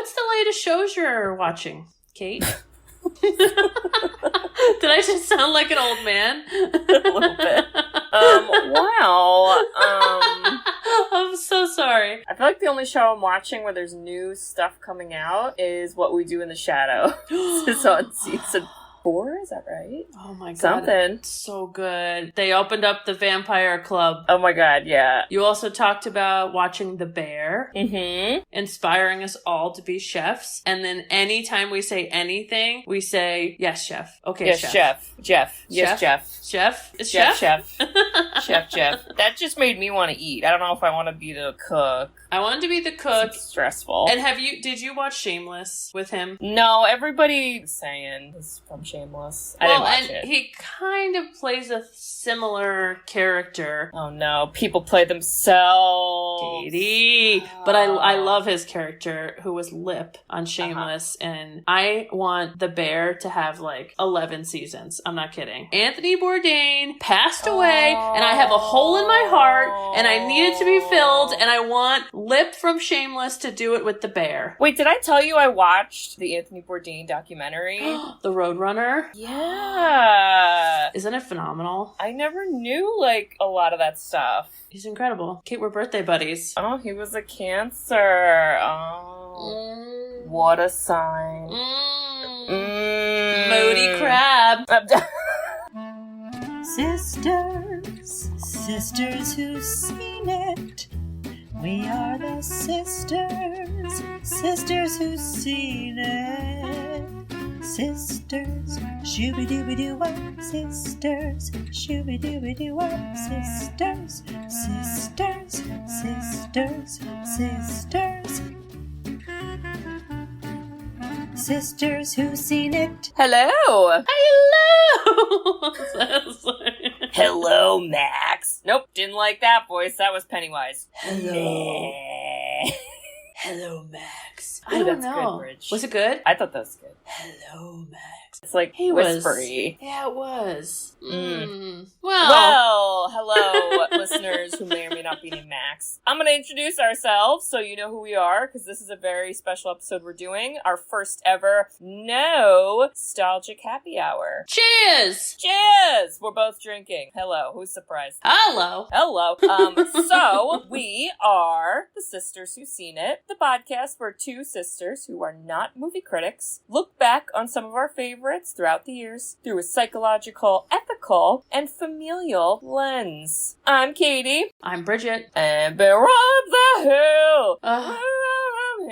What's the latest shows you're watching, Kate? Did I just sound like an old man? A little bit. Wow. I'm so sorry. I feel like the only show I'm watching where there's new stuff coming out is What We Do in the Shadow. It's on season 4, is that right? Oh my god. Something. It's so good. They opened up the Vampire Club. Oh my god, yeah. You also talked about watching The Bear. Mm-hmm. Inspiring us all to be chefs. And then anytime we say anything, we say, yes, chef. Okay, yes, chef. Jeff. Yes, Jeff. Chef? It's Chef? chef? Chef. That just made me want to eat. I don't know if I want to be the cook. I wanted to be the cook. It's stressful. And did you watch Shameless with him? No, everybody's saying he's from Shameless. I didn't watch it. He kind of plays a similar character. Oh no, people play themselves. Katie. But I love his character, who was Lip on Shameless, and I want The Bear to have like 11 seasons. I'm not kidding. Anthony Bourdain passed away, and I have a hole in my heart, and I need it to be filled, and I want Lip from Shameless to do it with The Bear. Wait, did I tell you I watched the Anthony Bourdain documentary? The Roadrunner? Yeah. Isn't it phenomenal? I never knew, like, a lot of that stuff. He's incredible. Kate, we're birthday buddies. Oh, he was a Cancer. Oh. What a sign. Moody crab. Sisters who've seen it. We are the sisters who've seen it. Sisters, shooby-dooby-doo-wop, sisters, shooby-dooby-doo-wop, sisters, sisters who've seen it. Hello. Hello. Hello, Max. Nope, didn't like that voice. That was Pennywise. Hello. Hello, Max. I Ooh, don't that's know. good, Bridge. Was it good? I thought that was good. Hello, Max. It's like whispery. Yeah, it was. Well, hello, listeners who may or may not be named Max. I'm going to introduce ourselves so you know who we are, because this is a very special episode we're doing. Our first ever nostalgic happy hour. Cheers! Cheers! We're both drinking. Hello. Who's surprised? Hello. Hello. So, we are the Sisters Who've Seen It, the podcast where two sisters who are not movie critics look back on some of our favorites throughout the years through a psychological, ethical, and familial lens. I'm Katie. I'm Bridget. And beyond the hill.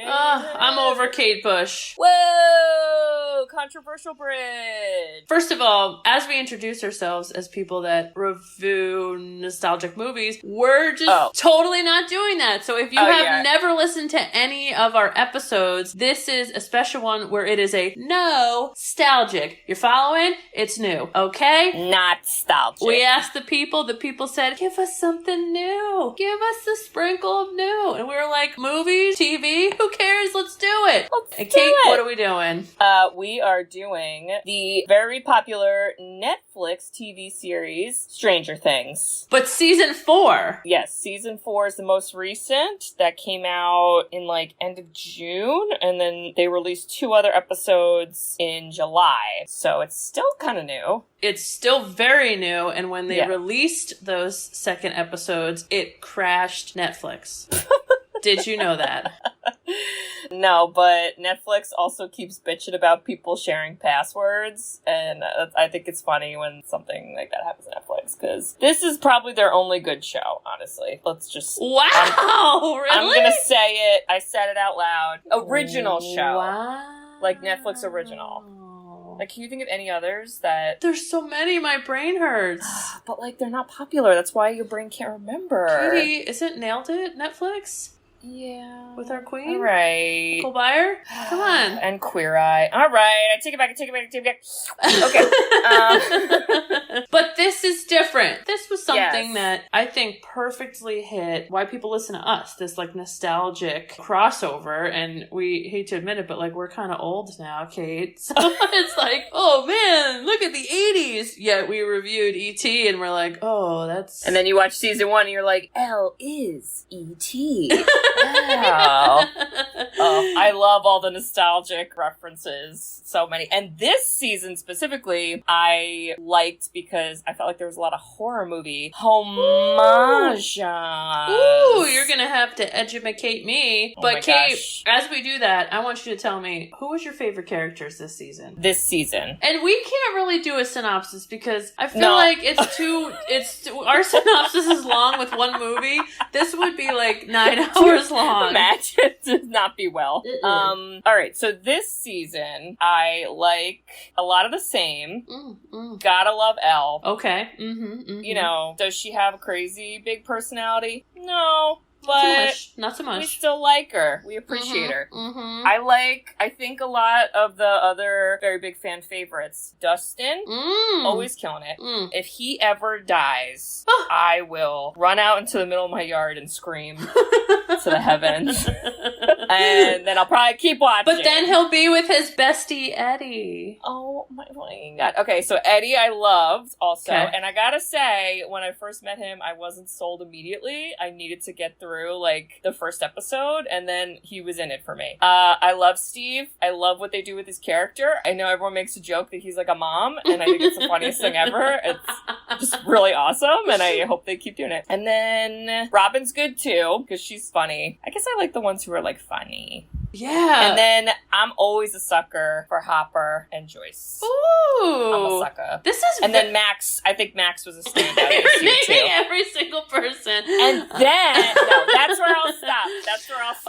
I'm over Kate Bush. Whoa! Controversial bridge. First of all, as we introduce ourselves as people that review nostalgic movies, we're just totally not doing that. So if you have never listened to any of our episodes, this is a special one where it is a nostalgic. You're following? It's new, okay? Not nostalgic. We asked the people said, give us something new. Give us a sprinkle of new. And we were like, movies, TV, who cares? Let's do it. And Kate, what are we doing? We are doing the very popular Netflix TV series, Stranger Things. But season 4. Yes, season 4 is the most recent. That came out in like end of June, and then they released 2 other episodes in July. So it's still kind of new. It's still very new, and when they released those second episodes, it crashed Netflix. Did you know that? No, but Netflix also keeps bitching about people sharing passwords, and I think it's funny when something like that happens to Netflix, because this is probably their only good show, honestly. Let's just... Wow! Really? I'm gonna say it. I said it out loud. Original show. Wow. Like Netflix original. Like, can you think of any others that... There's so many, my brain hurts. But, like, they're not popular. That's why your brain can't remember. Katie, isn't Nailed It Netflix? Yeah. With our queen? All right. Will Byers? Come on. And Queer Eye. All right. I take it back. Okay. But this is different. This was something that I think perfectly hit why people listen to us. This, like, nostalgic crossover. And we hate to admit it, but, like, we're kind of old now, Kate. So it's like, oh, man, look at the 80s. Yet we reviewed E.T. and we're like, oh, that's... And then you watch season 1 and you're like, L is E.T. Wow. Oh, I love all the nostalgic references. So many. And this season specifically, I liked because I felt like there was a lot of horror movie homages. Ooh, you're gonna have to educate me. Oh But my Kate, gosh. as we do that, I want you to tell me, who was your favorite characters this season? This season. And we can't really do a synopsis because I feel No. like our synopsis is long with one movie. This would be like 9 hours long. Match does not be well. All right, so this season, I like a lot of the same. Gotta love Elle. Okay. You know, does she have a crazy big personality? No. But not so much. we still like her. We appreciate her. I think a lot of the other very big fan favorites. Dustin, always killing it. If he ever dies, I will run out into the middle of my yard and scream to the heavens. And then I'll probably keep watching. But then he'll be with his bestie, Eddie. Oh my God. Okay, so Eddie I loved also. Okay. And I gotta say, when I first met him, I wasn't sold immediately. I needed to get through like the first episode, and then he was in it for me. I love Steve. I love what they do with his character. I know everyone makes a joke that he's like a mom, and I think it's the funniest thing ever. It's just really awesome, and I hope they keep doing it. And then Robin's good too, because she's funny. I guess I like the ones who are like funny. Yeah. And then I'm always a sucker for Hopper and Joyce. Ooh. I'm a sucker. This is then Max, I think Max was a standout this year too. every single person. And then, no, that's where I'll stop.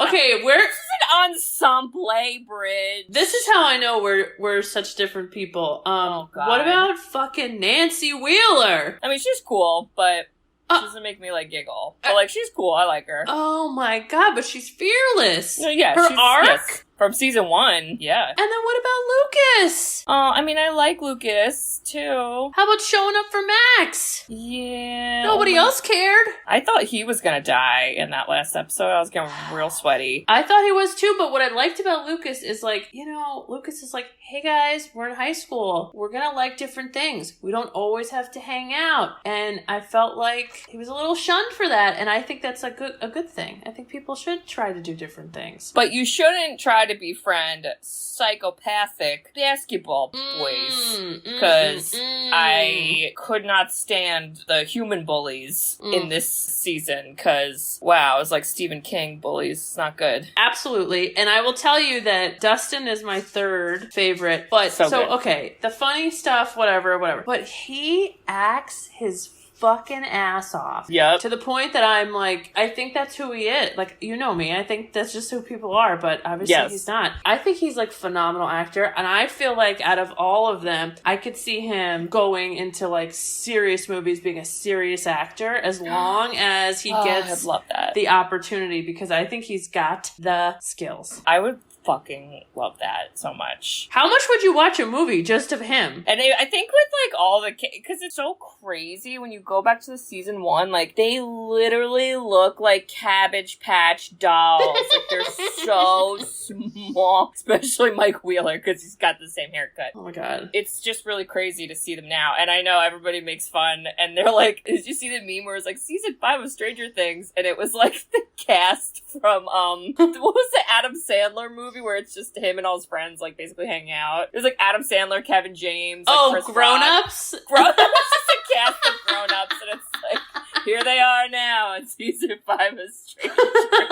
Okay, This is an ensemble, Bridge. This is how I know we're such different people. Oh, God. What about fucking Nancy Wheeler? I mean, she's cool, but she doesn't make me, like, giggle. But, like, she's cool. I like her. Oh my God, but she's fearless. No, yeah, Her she's, arc? yes. From season 1, yeah. And then what about Lucas? Oh, I mean, I like Lucas, too. How about showing up for Max? Yeah. Nobody else cared. I thought he was gonna die in that last episode. I was getting real sweaty. I thought he was too, but what I liked about Lucas is like, you know, Lucas is like, hey guys, we're in high school. We're gonna like different things. We don't always have to hang out. And I felt like he was a little shunned for that, and I think that's a good thing. I think people should try to do different things. But you shouldn't try to befriend psychopathic basketball boys. Because I could not stand the human bullies in this season. Because, wow, it was like Stephen King bullies. It's not good. Absolutely. And I will tell you that Dustin is my third favorite. But So good. Okay, the funny stuff, whatever. But he acts his fucking ass off. Yep. To the point that I'm like, I think that's who he is. Like, you know me. I think that's just who people are, but obviously he's not. I think he's like phenomenal actor, and I feel like out of all of them, I could see him going into like serious movies, being a serious actor, as long as he gets I love that. the opportunity, because I think he's got the skills. I would fucking love that so much. How much would you watch a movie just of him? And I think with like all the because it's so crazy when you go back to the season 1, like they literally look like Cabbage Patch dolls. Like they're so small, especially Mike Wheeler because he's got the same haircut. Oh my God. It's just really crazy to see them now. And I know everybody makes fun and they're like, did you see the meme where it's like season 5 of Stranger Things? And it was like the cast from what was the Adam Sandler movie where it's just him and all his friends like basically hanging out. It was like Adam Sandler, Kevin James, like Chris Grown Rock. Ups? Grown Ups. It's a cast of Grown Ups, and it's like here they are now in season 5 of Stranger Things.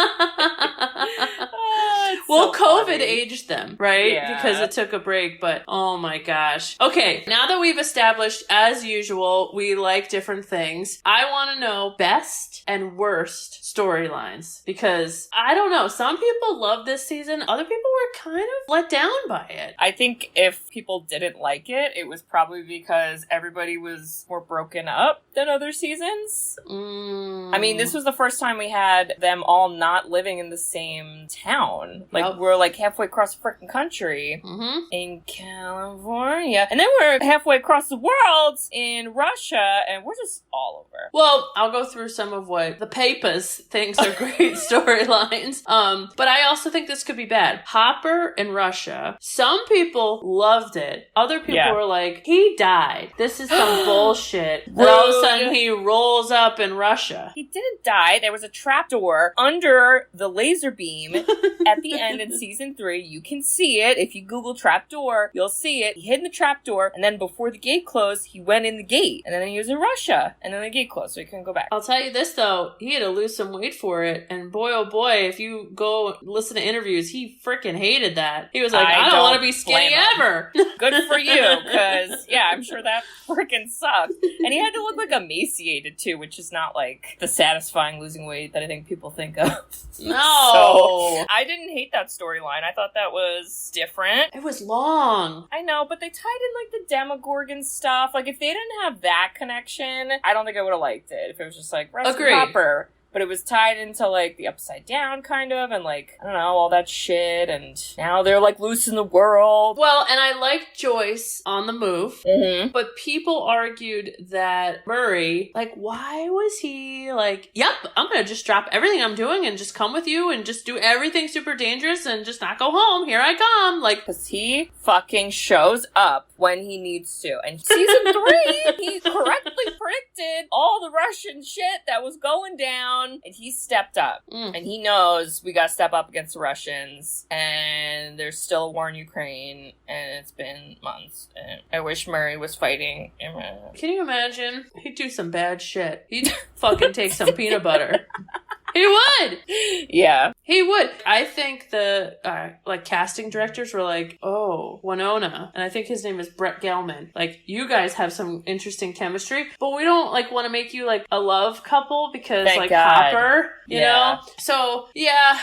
Well, so COVID funny. aged them, right? Yeah. Because it took a break, but oh my gosh. Okay, now that we've established, as usual, we like different things, I want to know best and worst storylines. Because, I don't know, some people love this season, other people were kind of let down by it. I think if people didn't like it, it was probably because everybody was more broken up than other seasons. I mean, this was the first time we had them all not living in the same town Like, Yep. we're like halfway across the freaking country Mm-hmm. in California. And then we're halfway across the world in Russia, and we're just all over. Well, I'll go through some of what the papers thinks are great storylines. But I also think this could be bad. Hopper in Russia. Some people loved it. Other people were like, he died. This is some bullshit. And all of a sudden he rolls up in Russia. He didn't die. There was a trapdoor under the laser beam at the end in season 3. You can see it. If you Google trapdoor, you'll see it. He hid in the trapdoor, and then before the gate closed, he went in the gate. And then he was in Russia, and then the gate closed, so he couldn't go back. I'll tell you this, though. He had to lose some weight for it. And boy, oh boy, if you go listen to interviews, he freaking hated that. He was like, I don't want to be skinny ever. Good for you, because, yeah, I'm sure that freaking sucked. And he had to look like emaciated, too, which is not, like, the satisfying losing weight that I think people think of. No. So, I didn't hate that storyline. I thought that was different. It was long. I know, but they tied in, like, the Demogorgon stuff. Like, if they didn't have that connection, I don't think I would have liked it. If it was just, like, Rescue Hopper. But it was tied into, like, the Upside Down, kind of, and, like, I don't know, all that shit, and now they're, like, loose in the world. Well, and I liked Joyce on the move, but people argued that Murray, like, why was he like, yep, I'm gonna just drop everything I'm doing and just come with you and just do everything super dangerous and just not go home, here I come, like, because he fucking shows up when he needs to. And season 3, he correctly predicted all the Russian shit that was going down. And he stepped up. And he knows we gotta step up against the Russians. And there's still a war in Ukraine. And it's been months. And I wish Murray was fighting. Can you imagine? He'd do some bad shit. He'd fucking take some peanut butter. He would! Yeah. He would. I think the, like, casting directors were like, oh, Winona. And I think his name is Brett Gelman. Like, you guys have some interesting chemistry, but we don't, like, want to make you, like, a love couple because, Thank like, God. Hopper, you know? So, yeah.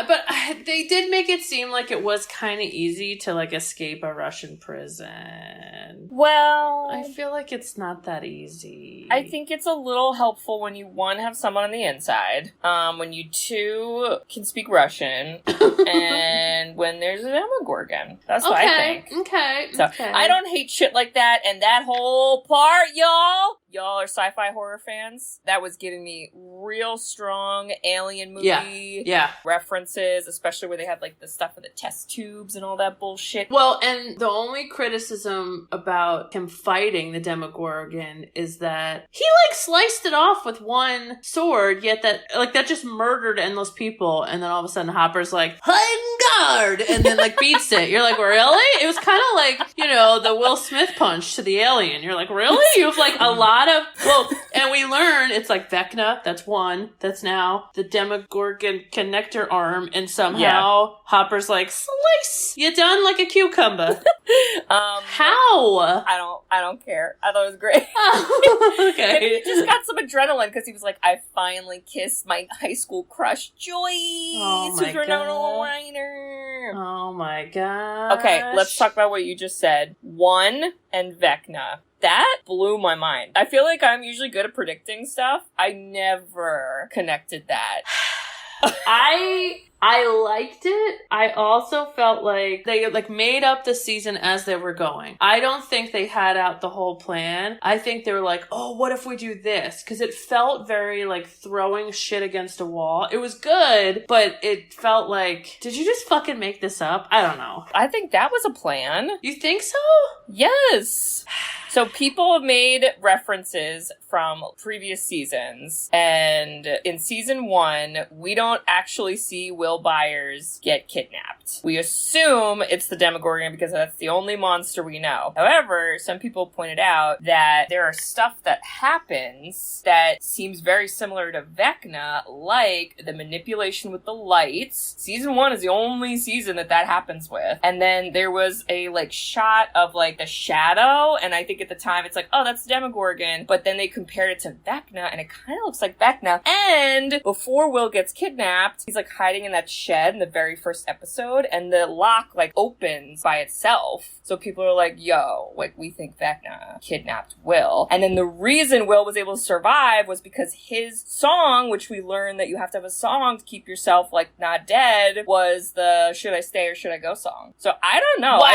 But they did make it seem like it was kind of easy to, like, escape a Russian prison. Well, I feel like it's not that easy. I think it's a little helpful when you, one, have someone on the inside. When you, two, can speak Russian, and when there's a Demogorgon. That's what I think. Okay. So, I don't hate shit like that, and that whole part, y'all are sci-fi horror fans. That was giving me real strong alien movie references, especially where they had, like, the stuff with the test tubes and all that bullshit. Well, and the only criticism about him fighting the Demogorgon is that he, like, sliced it off with one sword, yet that just murdered endless people, and then all of a sudden Hopper's like, hide guard, and then, like, beats it. You're like, really? It was kind of like, you know, the Will Smith punch to the alien. You're like, really? You have, like, a lot of, well, and we learn it's like Vecna, that's one, that's now the Demogorgon connector arm, and somehow Hopper's like, slice, you done like a cucumber. How? I don't care. I thought it was great. Oh, okay. And he just got some adrenaline because he was like, I finally kissed my high school crush, Joyce, who's a novel writer. Oh my god. Okay, let's talk about what you just said. One and Vecna. That blew my mind. I feel like I'm usually good at predicting stuff. I never connected that. I liked it. I also felt like they, like, made up the season as they were going. I don't think they had out the whole plan. I think they were like, oh, what if we do this? Because it felt very, like, throwing shit against a wall. It was good, but it felt like, did you just fucking make this up? I don't know. I think that was a plan. You think so? Yes. So people have made references from previous seasons, and in season 1, we don't actually see Will Byers get kidnapped. We assume it's the Demogorgon because that's the only monster we know. However, some people pointed out that there are stuff that happens that seems very similar to Vecna, like the manipulation with the lights. Season 1 is the only season that happens with. And then there was a, like, shot of, like, the shadow, and I think at the time it's like, oh, that's the Demogorgon, but then they compared it to Vecna, and it kind of looks like Vecna. And before Will gets kidnapped, he's like hiding in that shed in the very first episode, and the lock like opens by itself. So people are like, yo, like we think Vecna kidnapped Will. And then the reason Will was able to survive was because his song, which we learned that you have to have a song to keep yourself like not dead, was the Should I Stay or Should I Go song. So I don't know. Wow.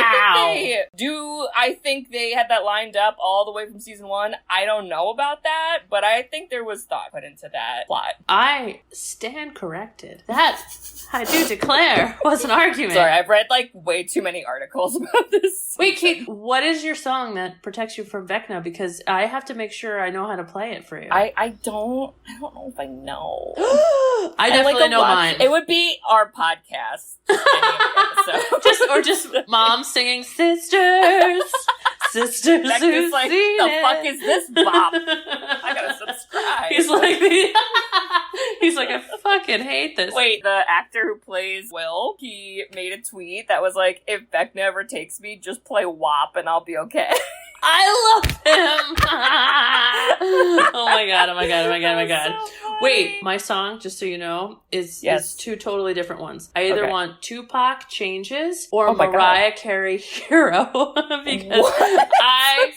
I think they had that lined up all the way from season 1. I don't know about that, but I think there was thought put into that plot. I stand corrected. That, I do declare, was an argument. Sorry, I've read like way too many articles about this. Wait, Kate, what is your song that protects you from Vecna? Because I have to make sure I know how to play it for you. I don't know if I know. I definitely know mine. It would be our podcast. just mom singing sisters. Sisters who's like, the it. fuck is this bop? I gotta subscribe. He's like, I fucking hate this. Wait, the actor who plays Will, he made a tweet that was like, if Vecna ever takes me, just play WAP and I'll be okay. I love him. Oh my god. So Wait, my song, just so you know, is two totally different ones. I either want Tupac Changes or Mariah Carey Hero because I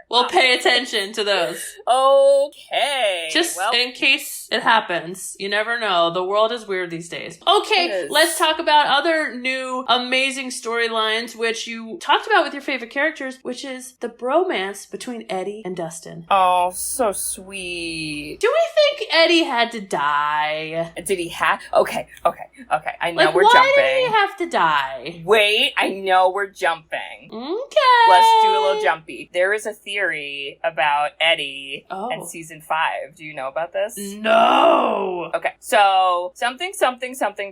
will pay attention to those. Okay. Just in case it happens. You never know. The world is weird these days. Okay, let's talk about other new amazing storylines, which you talked about with your favorite characters, which is the bromance between Eddie and Dustin. Oh, so sweet. Do we think Eddie had to die? Did he have? Okay. I know like, we're jumping. Why did he have to die? Wait, I know we're jumping. Okay. Let's do a little jumpy. There is a theory about Eddie in season 5. Do you know about this? No. Okay, so something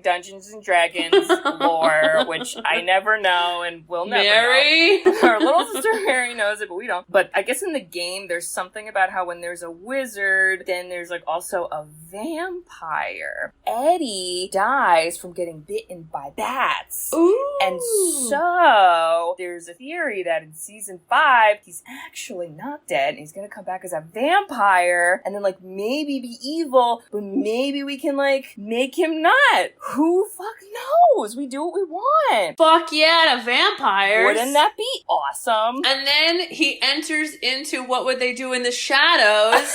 Dungeons and Dragons lore, which I never know and will never Mary? know. Our little sister Mary knows it, but we don't. But I guess in the game, there's something about how when there's a wizard, then there's like also a vampire. Eddie dies from getting bitten by bats. Ooh. And so there's a theory that in season 5, he's actually not dead and he's gonna come back as a vampire and then like maybe be evil, but maybe we can like make him not. Who fuck knows? We do what we want. Fuck yeah, to vampires. Wouldn't that be awesome? And then he enters into what would they do in the shadows.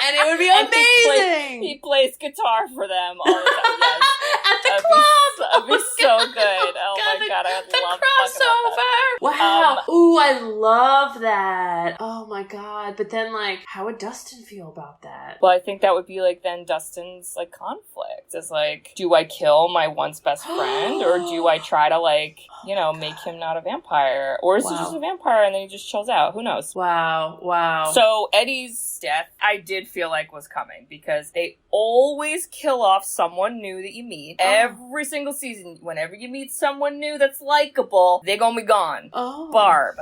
And it would be amazing. He plays guitar for them all the time. Yes. At the club. That'd be so good. Oh my god, I would love crossover. Wow. Ooh, I love that. Oh my god. But then, like, how would Dustin feel about that? Well, I think that would be like then Dustin's like conflict. Is like, do I kill my once best friend, or do I try to like, you know, make him not a vampire, or is he just a vampire and then he just chills out? Who knows? Wow. So Eddie's death, I did feel like was coming because they always kill off someone new that you meet. Every single season, whenever you meet someone new that's likable, they're gonna be gone. Bob.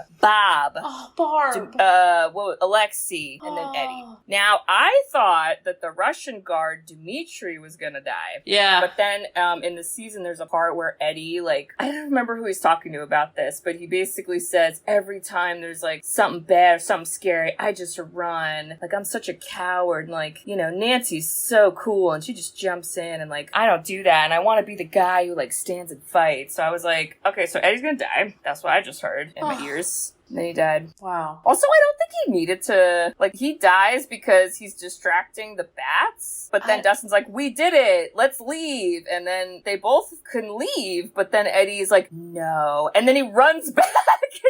Alexei, and then Eddie. Now, I thought that the Russian guard, Dmitri, was gonna die. Yeah. But then, in the season, there's a part where Eddie, like, I don't remember who he's talking to about this, but he basically says, every time there's, like, something bad or something scary, I just run. Like, I'm such a coward, and, like, you know, Nancy's so cool, and she just jumps in, and, like, I don't do that, and I want to be the guy who, like, stands and fights. So I was like, okay, so Eddie's gonna die. That's what I just heard in my ears. And then he died. Wow. Also, I don't think he needed to, like, he dies because he's distracting the bats, but then Dustin's like, we did it, let's leave, and then they both couldn't leave, but then Eddie's like, no, and then he runs back.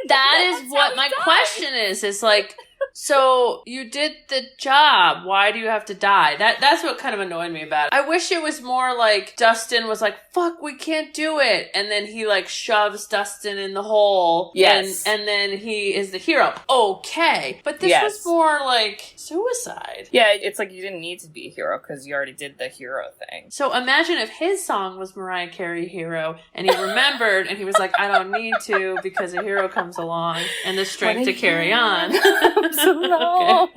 That is what my question is like, so you did the job. Why do you have to die? That's what kind of annoyed me about it. I wish it was more like Dustin was like, fuck, we can't do it. And then he like shoves Dustin in the hole. Yes. And then he is the hero. Okay. But this was more like suicide. Yeah, it's like you didn't need to be a hero because you already did the hero thing. So imagine if his song was Mariah Carey Hero and he remembered and he was like, I don't need to because a hero comes along and the strength to carry on. No.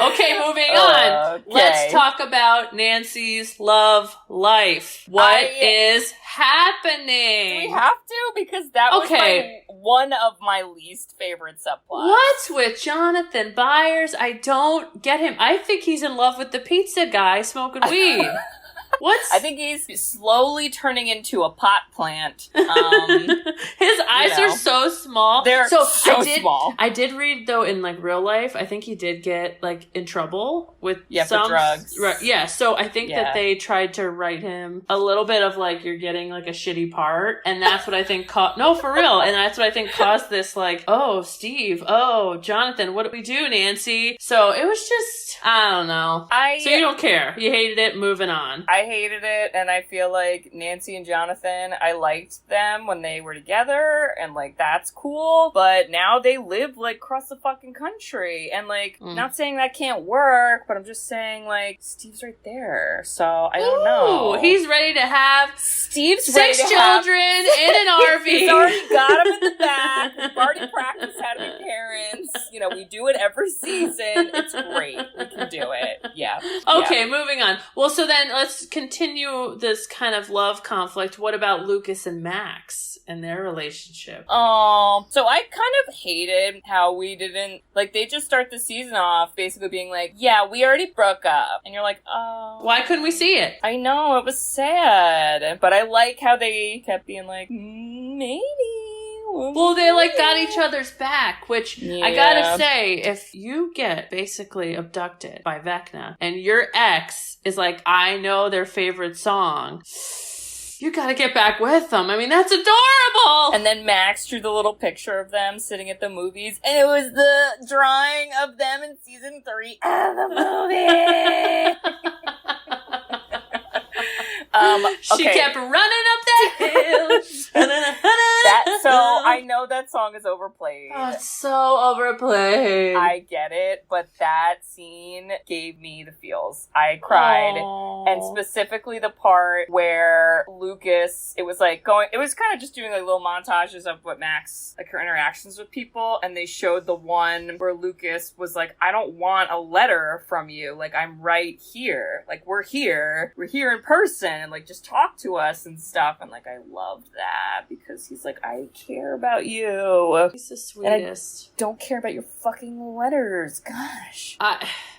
Okay, moving on. Okay. Let's talk about Nancy's love life. What is happening? Do we have to? because that was one of my least favorite subplots. What's with Jonathan Byers? I don't get him. I think he's in love with the pizza guy smoking weed. I think he's slowly turning into a pot plant. His eyes are so small. They're so small. I did read, though, in, like, real life, I think he did get, like, in trouble with for drugs. Yeah, so I think that they tried to write him a little bit of, like, you're getting, like, a shitty part, and that's what I think no, for real, and that's what I think caused this, like, oh, Steve, oh, Jonathan, what do we do, Nancy? So it was just, I don't know. So you don't care. You hated it, moving on. I hated it, and I feel like Nancy and Jonathan, I liked them when they were together, and, like, that's cool, but now they live, like, across the fucking country, and, like, not saying that can't work, but I'm just saying, like, Steve's right there, so I don't know. He's ready to have Steve's 6 children in an RV. He's already got them in the back. We've already practiced how to be parents. You know, we do it every season. It's great. We can do it. Yeah. Okay, moving on. Well, so then let's continue this kind of love conflict. What about Lucas and Max and their relationship? So I kind of hated how we didn't, like, they just start the season off basically being like, yeah, we already broke up. And you're like, oh. Why couldn't we see it? I know, it was sad. But I like how they kept being like, maybe. Well, they, like, got each other's back, which I gotta say, if you get basically abducted by Vecna and your ex is like, I know their favorite song, you gotta get back with them. I mean, that's adorable! And then Max drew the little picture of them sitting at the movies, and it was the drawing of them in season 3 of the movie! She kept running up that hill. So I know that song is overplayed. Oh, it's so overplayed. I get it, but that scene gave me the feels. I cried. Aww. And specifically the part where Lucas, it was kind of just doing like little montages of what Max, like her interactions with people, and they showed the one where Lucas was like, I don't want a letter from you. Like, I'm right here. Like, we're here in person, and like, just talk to us and stuff. And like, I loved that because he's like, I care about you. He's the sweetest. And I don't care about your fucking letters. Gosh.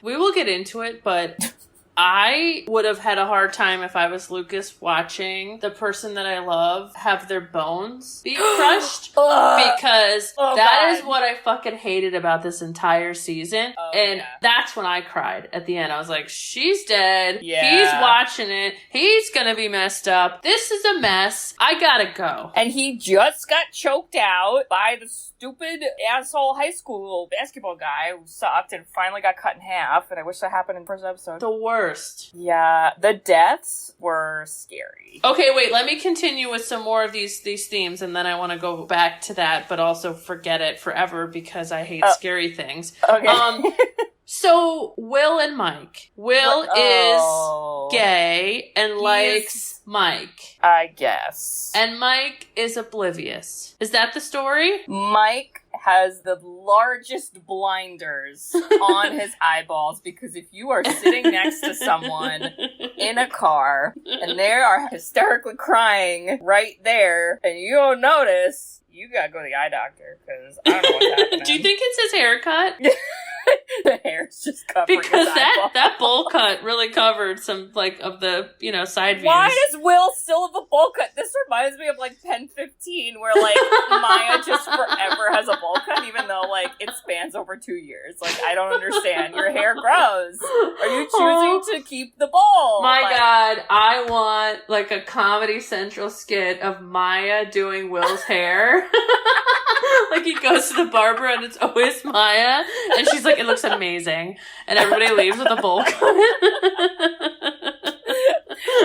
We will get into it, but I would have had a hard time if I was Lucas watching the person that I love have their bones be crushed because that is what I fucking hated about this entire season. That's when I cried at the end. I was like, she's dead. Yeah. He's watching it. He's gonna be messed up. This is a mess. I gotta go. And he just got choked out by the stupid asshole high school basketball guy who sucked and finally got cut in half. And I wish that happened in the first episode. The worst. Yeah, the deaths were scary. Okay, wait, let me continue with some more of these themes, and then I want to go back to that, but also forget it forever because I hate scary things. Okay. So, Will and Mike. Will is gay and likes Mike. I guess. And Mike is oblivious. Is that the story? Mike has the largest blinders on his eyeballs because if you are sitting next to someone in a car and they are hysterically crying right there and you don't notice, you gotta go to the eye doctor because I don't know what's happening. Do you think it's his haircut? The hair's just covering because his that bowl cut really covered some like of the side views. Why does Will still have a bowl cut? This reminds me of like Pen 15 where like Maya just forever has a bowl cut even though like it spans over 2 years. Like I don't understand. Your hair grows. Are you choosing to keep the bowl? My God, I want like a Comedy Central skit of Maya doing Will's hair. Like he goes to the barber and it's always Maya and she's like, it looks amazing. And everybody leaves with a bowl cut.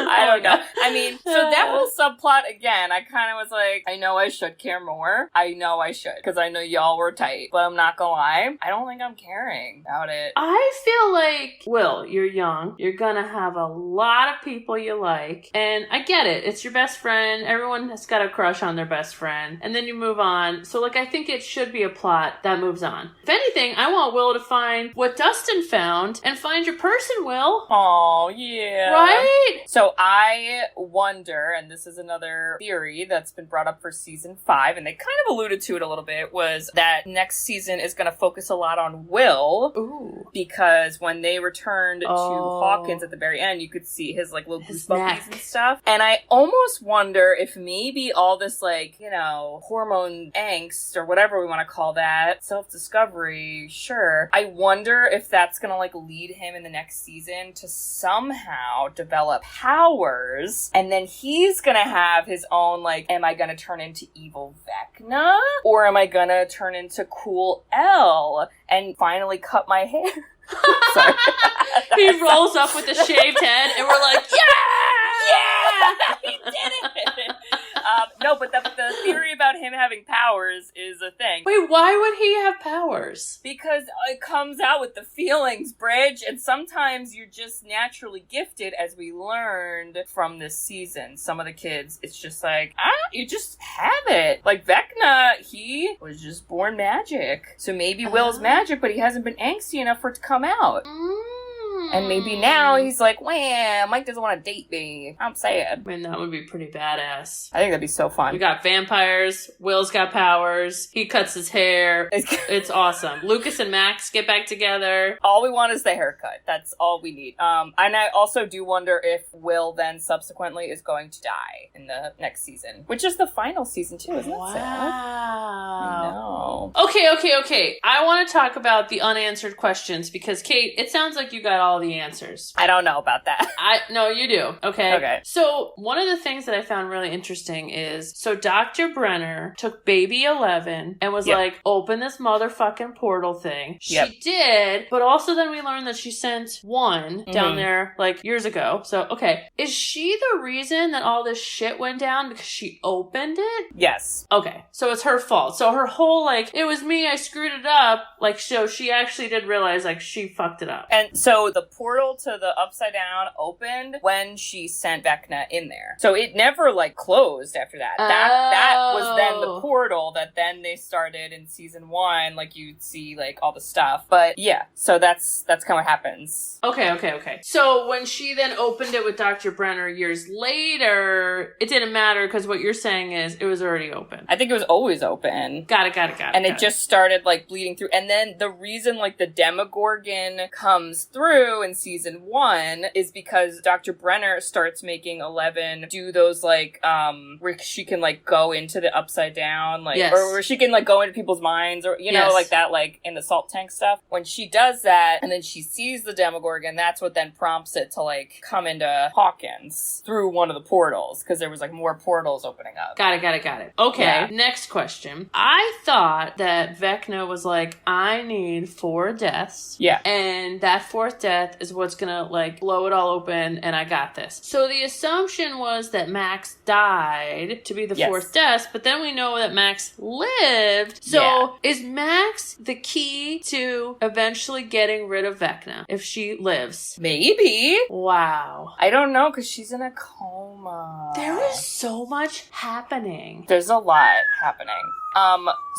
I don't know. I mean, so that whole subplot, again, I kind of was like, I know I should care more. I know I should, because I know y'all were tight. But I'm not gonna lie, I don't think I'm caring about it. I feel like, Will, you're young. You're gonna have a lot of people you like. And I get it. It's your best friend. Everyone has got a crush on their best friend. And then you move on. So, like, I think it should be a plot that moves on. If anything, I want Will to find what Dustin found and find your person, Will. Oh, yeah. Right? So So I wonder, and this is another theory that's been brought up for season 5, and they kind of alluded to it a little bit, was that next season is going to focus a lot on Will. Ooh. Because when they returned to Hawkins at the very end, you could see his like little goosebumps and stuff. And I almost wonder if maybe all this like, you know, hormone angst or whatever we want to call that, self-discovery, sure. I wonder if that's going to like lead him in the next season to somehow develop powers, and then he's going to have his own like, am I going to turn into evil Vecna? Or am I going to turn into cool Elle and finally cut my hair? Sorry. He rolls up with a shaved head, and we're like, yeah! He did it! No, but the theory about him having powers is a thing. Wait, why would he have powers? Because it comes out with the feelings, Bridge, and sometimes you're just naturally gifted, as we learned from this season. Some of the kids, it's just like, you just have it. Like Vecna, he was just born magic. So maybe Will's magic, but he hasn't been angsty enough for it to come out. And maybe now he's like, wham, Mike doesn't want to date me. I'm sad. I mean, that would be pretty badass. I think that'd be so fun. We got vampires. Will's got powers. He cuts his hair. It's awesome. Lucas and Max get back together. All we want is the haircut. That's all we need. And I also do wonder if Will then subsequently is going to die in the next season, which is the final season too, isn't that sad? I know. Okay. I want to talk about the unanswered questions because, Kate, it sounds like you got all the answers. I don't know about that. No, you do. Okay. Okay. So one of the things that I found really interesting is, so Dr. Brenner took baby 11 and was like, open this motherfucking portal thing. She did, but also then we learned that she sent one down there like years ago. So, okay. Is she the reason that all this shit went down because she opened it? Yes. Okay. So it's her fault. So her whole like, it was me, I screwed it up. Like, so she actually did realize like she fucked it up. And so the portal to the Upside Down opened when she sent Vecna in there. So it never like closed after that. That was then the portal that then they started in season 1, like you'd see like all the stuff. But yeah, so that's kind of what happens. Okay. So when she then opened it with Dr. Brenner years later, it didn't matter because what you're saying is it was already open. I think it was always open. Got it. And it just started like bleeding through. And then the reason like the Demogorgon comes through in season 1 is because Dr. Brenner starts making 11 do those like where she can like go into the Upside Down, like or where she can like go into people's minds, or you know, like that, like in the salt tank stuff. When she does that and then she sees the Demogorgon, that's what then prompts it to like come into Hawkins through one of the portals, because there was like more portals opening up. Got it. Okay, next question. I thought that Vecna was like, I need 4 deaths. Yeah. And that 4th death is what's gonna like blow it all open, and I got this. So the assumption was that Max died to be the 4th death, but then we know that Max lived. So is Max the key to eventually getting rid of Vecna if she lives? Maybe. Wow. I don't know, because she's in a coma. There is so much happening. There's a lot happening.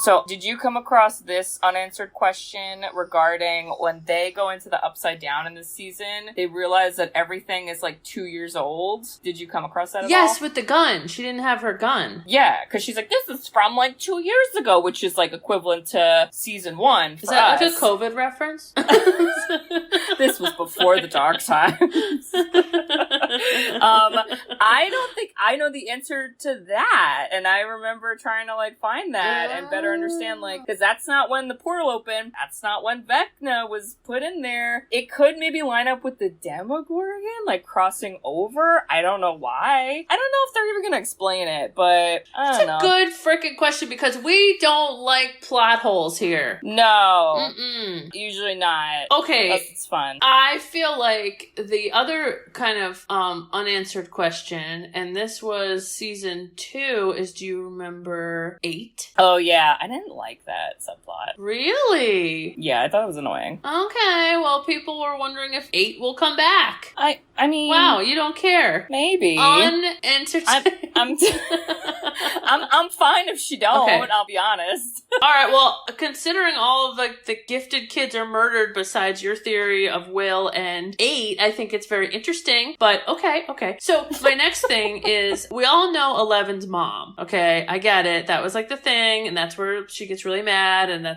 So did you come across this unanswered question regarding when they go into the Upside Down in this season, they realize that everything is like 2 years old? Did you come across that at all? Yes, with the gun. She didn't have her gun. Yeah, because she's like, this is from like 2 years ago, which is like equivalent to season 1 for Is that us. like a COVID reference? This was before the dark times. I don't think I know the answer to that, and I remember trying to like find that and better understand, like, because that's not when the portal opened. That's not when Vecna was put in there. It could maybe line up with the Demogorgon, like crossing over. I don't know why. I don't know if they're even gonna explain it, but I don't know. It's a good freaking question because we don't like plot holes here. No, usually not. Okay, unless it's fun. I feel like the other kind of unanswered question, and this was season 2, is do you remember 8? Oh yeah, I didn't like that subplot. Really? Yeah, I thought it was annoying. Okay, well, people were wondering if 8 will come back. I mean, wow, you don't care. Maybe. Unentertained. I'm fine if she don't, Okay. I'll be honest. All right, well, considering all of the gifted kids are murdered besides your theory of Will and 8, I think it's very interesting, but okay. So my next thing is, we all know 11's mom, okay? I get it. That was like the thing, and that's where she gets really mad, and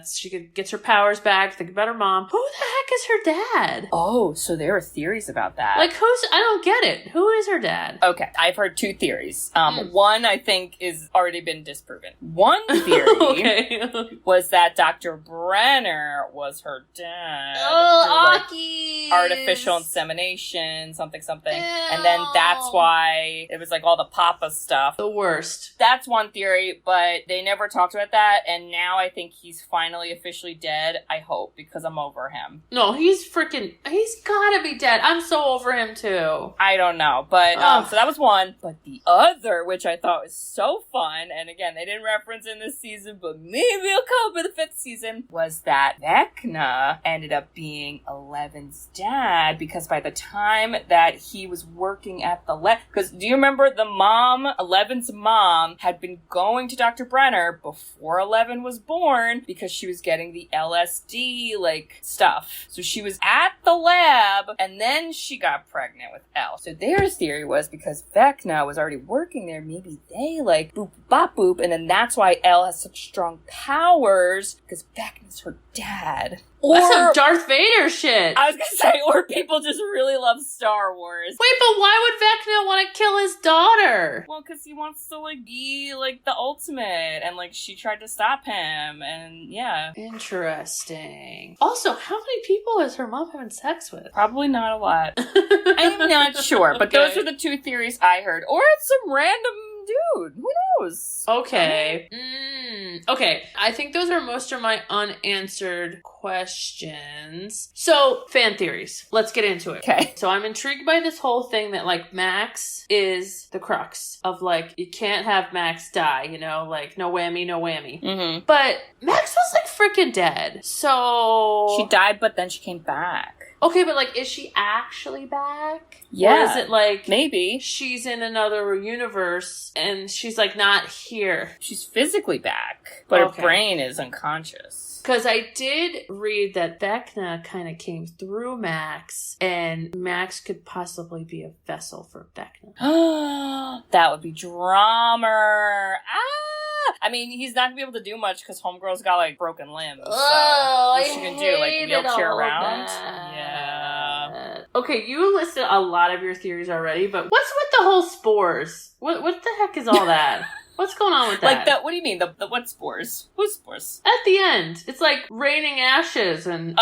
gets her powers back, think about her mom. Who the heck is her dad? Oh, so there are theories about that. Like, I don't get it. Who is her dad? Okay, I've heard 2 theories. One, I think, is already been disproven. One theory was that Dr. Brenner was her dad. Aki! Artificial insemination, something. And then that's why it was like all the Papa stuff. The worst. That's one theory, but they never talked about that, and now I think he's finally officially dead, I hope, because I'm over him. No, he's gotta be dead. I'm so over him too. I don't know, but, so that was one. But the other, which I thought was so fun, and again, they didn't reference in this season, but maybe it'll come in the 5th season, was that Vecna ended up being 11's dad, because by the time that he was working at the because do you remember the mom, 11's mom, had been going to Dr. Brenner before 11 was born because she was getting the LSD, stuff. So she was at the lab, and then she got pregnant with Elle. So their theory was because Vecna was already working there, maybe they, boop, bop, boop, and then that's why Elle has such strong powers, because Vecna's her dad. Or, that's some Darth Vader shit. I was gonna say, or people just really love Star Wars. Wait, but why would Vecna want to kill his daughter? Well, because he wants to, be, the ultimate, and, she tried to stop him, and, yeah. Interesting. Also, how many people is her mom having sex with? Probably not a lot. I'm not sure, but those are the 2 theories I heard. Or it's some random dude. Who knows? Okay. Okay. I think those are most of my unanswered questions. So, fan theories. Let's get into it. Okay. So I'm intrigued by this whole thing that, Max is the crux of, you can't have Max die, no whammy, no whammy. Mm-hmm. But Max was, freaking dead. So... She died, but then she came back. Okay, but, is she actually back? Yeah. Or is it, maybe she's in another universe and she's, not here? She's physically back, but her brain is unconscious. Because I did read that Vecna kind of came through Max, and Max could possibly be a vessel for Vecna. That would be drama. I mean, he's not gonna be able to do much because Homegirl's got broken limbs. Oh, what's she gonna do? Wheelchair around? That. Yeah. Okay, you listed a lot of your theories already, but what's with the whole spores? What the heck is all that? What's going on with that? What do you mean? The what spores? Whose spores? At the end. It's raining ashes, and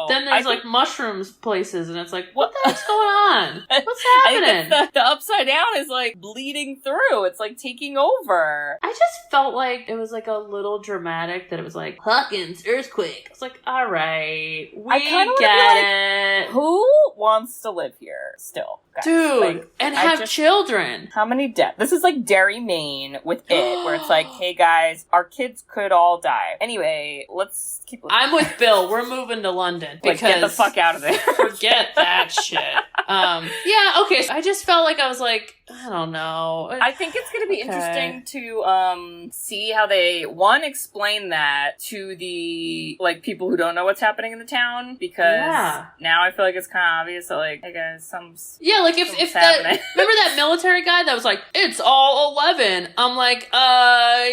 then there's mushrooms places, and it's what the heck's going on? What's happening? I think the upside down is bleeding through. It's taking over. I just felt it was a little dramatic that it was Hawkins, earthquake. It's alright, we get it. Who wants to live here still? Guys? Dude, and have children. How many deaths? This is Derry, Maine with it, where it's hey guys, our kids could all die. Anyway, let's keep looking. I'm with Bill. We're moving to London. Because get the fuck out of there. Forget that shit. Yeah, okay. So I just felt I was I don't know. I think it's going to be interesting to see how they, one, explain that to the, people who don't know what's happening in the town, because now I feel it's kind of obvious that, hey guys, if that, remember that military guy that was it's all 11? I'm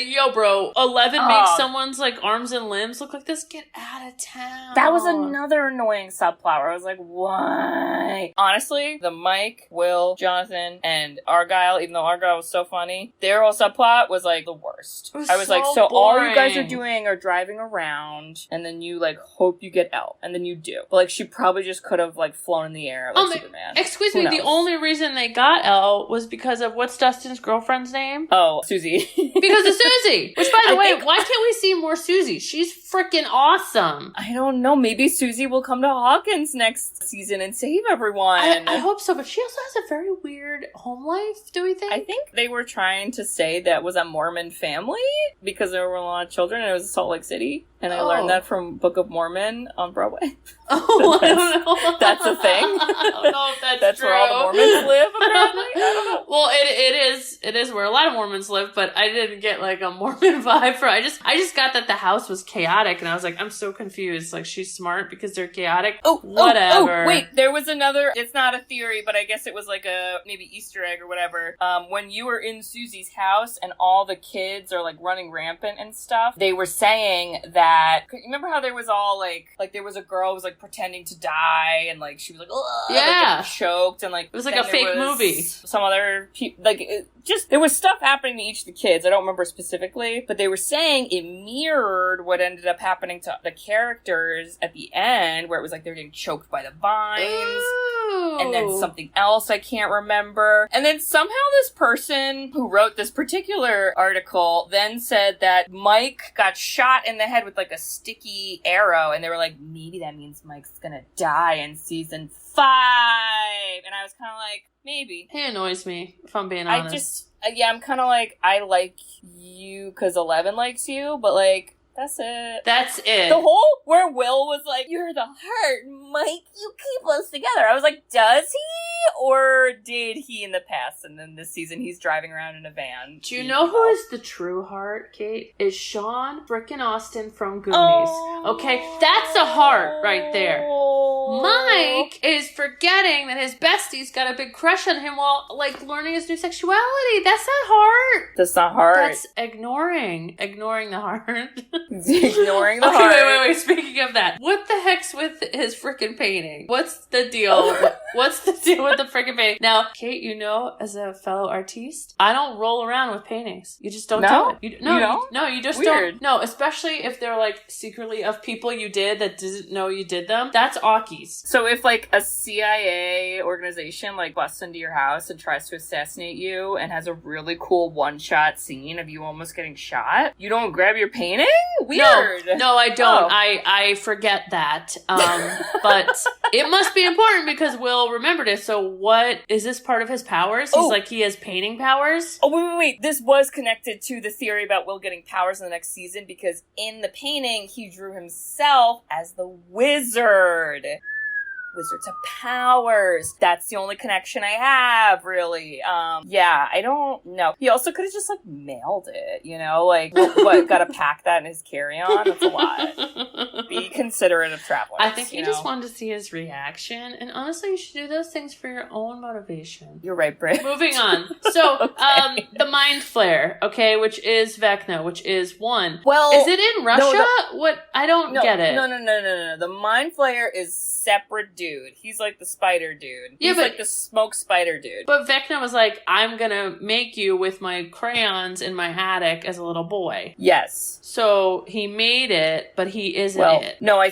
yo bro, 11 makes someone's, arms and limbs look like this? Get out of town. That was another annoying subplot where I was why? Honestly, the Mike, Will, Jonathan, and Argyle, even though Argyle was so funny, their whole subplot was the worst. I was so all you guys are doing are driving around, and then you hope you get Elle, and then you do. But she probably just could have flown in the air Superman. Excuse me, the only reason they got Elle was because of what's Dustin's girlfriend's name? Oh, Susie. Because of Susie. Which, by the way, why can't we see more Susie? She's freaking awesome. I don't know. Maybe Susie will come to Hawkins next season and save everyone. I hope so, but she also has a very weird home life, do we think? I think they were trying to say that was a Mormon family because there were a lot of children and it was Salt Lake City. And I learned that from Book of Mormon on Broadway. Oh, I don't know. That's a thing. I don't know if that's where all all the Mormons live, apparently. I don't know. Well, it is where a lot of Mormons live, but I didn't get like a Mormon vibe for I just got that the house was chaotic, and I was like, I'm so confused. Like, she's smart because they're chaotic. Whatever. Wait, there was another, it's not a theory, but I guess it was like a maybe Easter egg or whatever. When you were in Susie's house and all the kids are like running rampant and stuff, they were saying that, remember how there was all like there was a girl who was like pretending to die, and like she was like, like, choked, and like it was like a fake movie. Some other just there was stuff happening to each of the kids. I don't remember specifically, but they were saying it mirrored what ended up happening to the characters at the end, where it was like they were getting choked by the vines. Ooh. And then something else I can't remember. And then somehow this person who wrote this particular article then said that Mike got shot in the head with like a sticky arrow, and they were like, maybe that means Mike's gonna die in season 5. And I was kind of like, maybe. He annoys me, if I'm being honest. I'm kind of like, I like you because 11 likes you, but like, that's it. That's it. The whole where Will was like, you're the heart, Mike, you keep us together. I was like, does he? Or did he in the past? And then this season he's driving around in a van. Do you know who is the true heart, Kate? Is Sean frickin' Austin from Goonies. Okay? That's a heart right there. Mike is forgetting that his bestie's got a big crush on him while, like, learning his new sexuality. That's not heart. That's not heart. That's ignoring the heart. Ignoring the heart. Wait. Speaking of that, what the heck's with his frickin' painting? What's the deal? What's the deal with the frickin' painting? Now, Kate, you know, as a fellow artiste, I don't roll around with paintings. You just don't do it. You don't? You just Weird. don't. No, especially if they're like secretly of people you did that didn't know you did them. That's Aki's. So if like a CIA organization like busts into your house and tries to assassinate you and has a really cool one-shot scene of you almost getting shot, you don't grab your painting? Weird. No, I don't. Oh. I forget that. But it must be important because Will remembered it. So what, is this part of his powers? He's like, he has painting powers? Oh, wait. This was connected to the theory about Will getting powers in the next season, because in the painting, he drew himself as the wizard. Wizards of powers. That's the only connection I have, really. I don't know. He also could have just, like, mailed it, you know? Like, what, gotta pack that in his carry-on? That's a lot. Be considerate of travelers. I think he just wanted to see his reaction, and honestly, you should do those things for your own motivation. You're right, Brit. Moving on. So, Okay. the Mind Flare, okay, which is Vecna, which is one. Well, is it in Russia? What? I don't get it. No. The Mind Flayer is separate dude. He's like the spider dude. Yeah, He's like the smoke spider dude. But Vecna was like, I'm gonna make you with my crayons in my attic as a little boy. Yes. So he made it, but he isn't it. No, I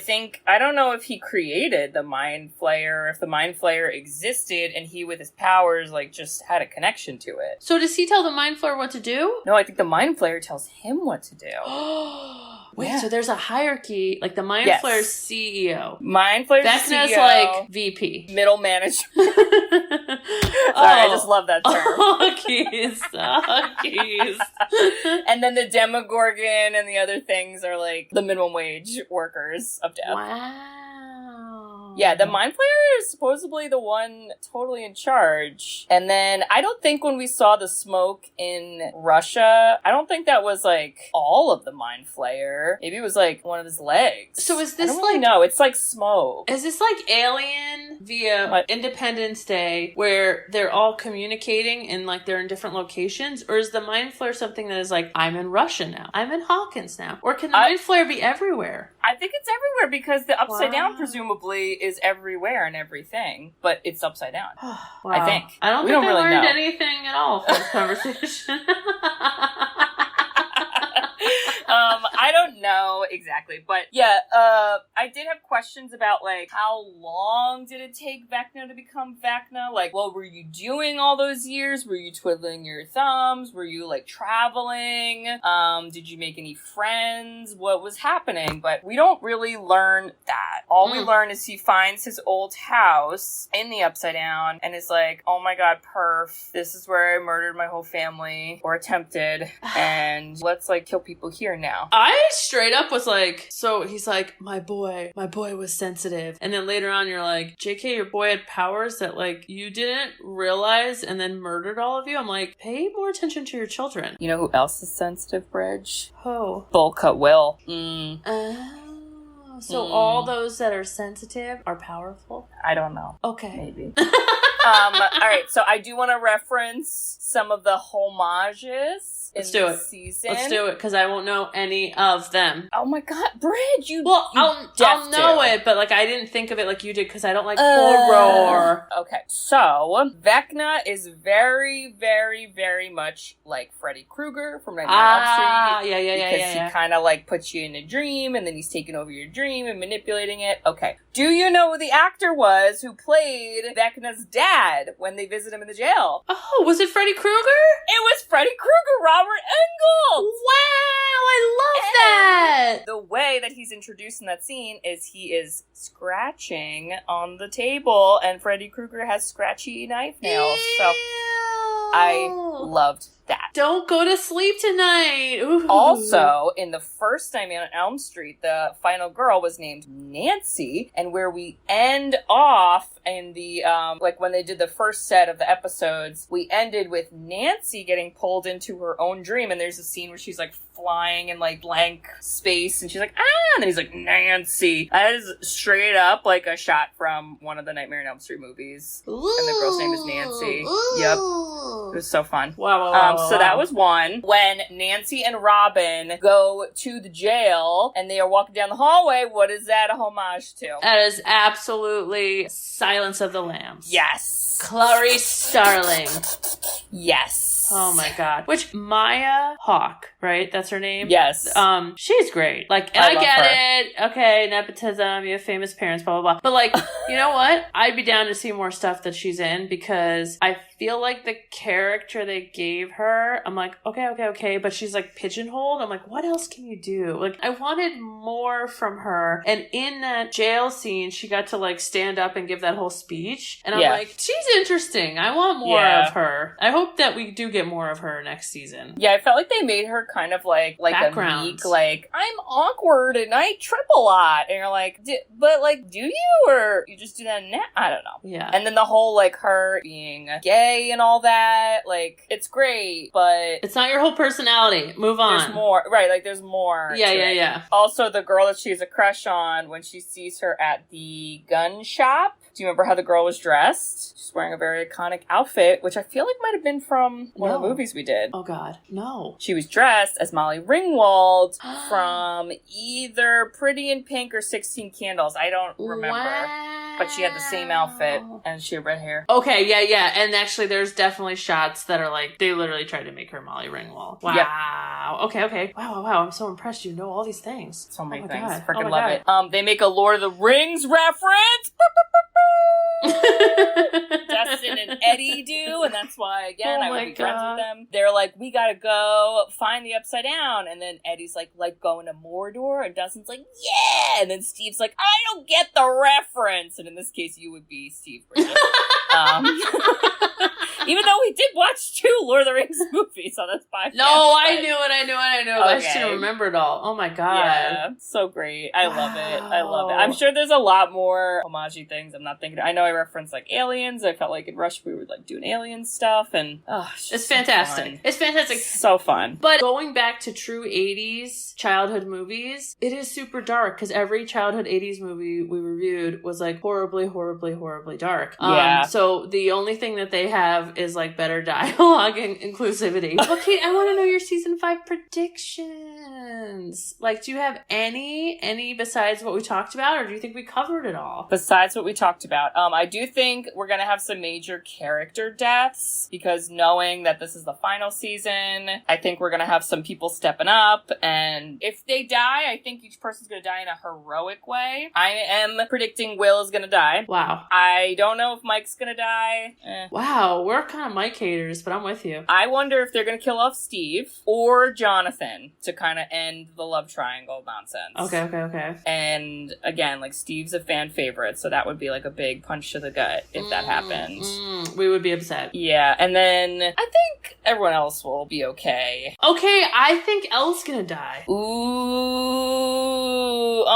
don't know if he created the Mind Flayer, if the Mind Flayer existed and he with his powers like just had a connection to it. So does he tell the Mind Flayer what to do? No, I think the Mind Flayer tells him what to do. Wait, so there's a hierarchy, like the Mind Flayer's CEO. Mind Flayer's Vecna's CEO. like VP. Middle management. Sorry, I just love that term. Keys. And then the Demogorgon and the other things are like the minimum wage workers of death. Wow. Yeah, the Mind Flayer is supposedly the one totally in charge. And then I don't think when we saw the smoke in Russia, I don't think that was like all of the Mind Flayer. Maybe it was like one of his legs. So is this No, it's like smoke. Is this like Alien via Independence Day where they're all communicating and like they're in different locations? Or is the Mind Flayer something that is like, I'm in Russia now, I'm in Hawkins now? Or can the Mind Flayer be everywhere? I think it's everywhere because the Upside Down presumably is everywhere and everything, but it's upside down. I think. I don't we think don't I really learned know. anything at all from this conversation. I don't know exactly, but yeah, I did have questions about like how long did it take Vecna to become Vecna? Like, what were you doing all those years? Were you twiddling your thumbs? Were you like traveling? Did you make any friends? What was happening? But we don't really learn that. All we learn is he finds his old house in the Upside Down and is like, oh my god, perf, this is where I murdered my whole family, or attempted, and let's like kill people here now. I straight up was like, so he's like, my boy, boy was sensitive. And then later on, you're like, JK, your boy had powers that, like, you didn't realize and then murdered all of you. I'm like, pay more attention to your children. You know who else is sensitive, Bridge? Who? Bowl cut Will. Oh, so all those that are sensitive are powerful? I don't know. Okay. Maybe. All right, so I do want to reference some of the homages Let's do it. Season. Let's do it, because I won't know any of them. Oh my god, Bridge, I'll know it, but like I didn't think of it like you did, because I don't like horror. Okay, so Vecna is very, very, very much like Freddy Krueger from Nightmare on Elm Street. Yeah. Because he kind of like puts you in a dream, and then he's taking over your dream and manipulating it. Okay, do you know who the actor was who played Vecna's dad when they visit him in the jail? Oh, was it Freddy Krueger? It was Freddy Krueger, Robert Engel! Wow, I love that! The way that he's introduced in that scene is he is scratching on the table, and Freddy Krueger has scratchy knife nails. Ew. So I loved that. Don't go to sleep tonight. Ooh. Also, in the first Nightmare on Elm Street, the final girl was named Nancy, and where we end off in the, like when they did the first set of the episodes, we ended with Nancy getting pulled into her own dream, and there's a scene where she's like flying in like blank space, and she's like, and then he's like, Nancy. That is straight up like a shot from one of the Nightmare on Elm Street movies. Ooh. And the girl's name is Nancy. Ooh. Yep. It was so fun. Wow. So that was one. When Nancy and Robin go to the jail and they are walking down the hallway, what is that a homage to? That is absolutely Silence of the Lambs. Yes. Clarice Starling. Yes. Oh my god. Which Maya Hawke, right? That's her name? Yes. She's great. Like, and I get it. Okay, nepotism, you have famous parents, blah, blah, blah. But like, you know what? I'd be down to see more stuff that she's in, because I feel like the character they gave her, I'm like, okay, but she's like pigeonholed. I'm like, what else can you do? Like, I wanted more from her. And in that jail scene, she got to like stand up and give that whole speech. And I'm like, she's interesting. I want more of her. I hope that we do get more of her next season. Yeah, I felt like they made her kind of like background. A meek, like, I'm awkward and I trip a lot. And you're like, but like, do you? Or you just do that now? I don't know. Yeah. And then the whole like her being gay and all that, like, it's great, but it's not your whole personality. Move on. There's more. Right, like there's more. Yeah. Also, the girl that she has a crush on, when she sees her at the gun shop, do you remember how the girl was dressed? She's wearing a very iconic outfit, which I feel like might have been from one of the movies we did. Oh, God. No. She was dressed as Molly Ringwald from either Pretty in Pink or 16 Candles. I don't remember. Wow. But she had the same outfit, and she had red hair. Okay, yeah. And actually, there's definitely shots that are like, they literally tried to make her Molly Ringwald. Wow. Yep. Okay. Wow. I'm so impressed you know all these things. So many things. God. Freaking love it. They make a Lord of the Rings reference. Dustin and Eddie do, and that's why, again, I would be friends with them. They're like, we gotta go find the Upside Down, and then Eddie's like going to Mordor, and Dustin's like, yeah, and then Steve's like, I don't get the reference, and in this case, you would be Steve Bridget. Even though we did watch 2 Lord of the Rings movies on this podcast. No, I knew it. Okay. I just didn't remember it all. Oh my God. Yeah, so great. I love it. I'm sure there's a lot more homage things I'm not thinking of. I know I referenced like Aliens. I felt like in Rush we were like doing Alien stuff, and it's fantastic. It's fantastic. So fun. But going back to true 80s childhood movies, it is super dark, because every childhood 80s movie we reviewed was like horribly, horribly, horribly dark. Yeah. So the only thing that they have is like better dialogue and inclusivity. Okay, I want to know your season 5 predictions. Like, do you have any besides what we talked about, or do you think we covered it all? Besides what we talked about, I do think we're gonna have some major character deaths, because knowing that this is the final season, I think we're gonna have some people stepping up, and if they die, I think each person's gonna die in a heroic way. I am predicting Will is gonna die. Wow. I don't know if Mike's gonna die. Wow, we're kind of Mike haters, but I'm with you. I wonder if they're gonna kill off Steve or Jonathan to kind of end the love triangle nonsense. Okay. And again, like, Steve's a fan favorite, so that would be like a big punch to the gut if that happened. We would be upset. Yeah, and then I think everyone else will be okay. Okay, I think Elle's gonna die. Ooh,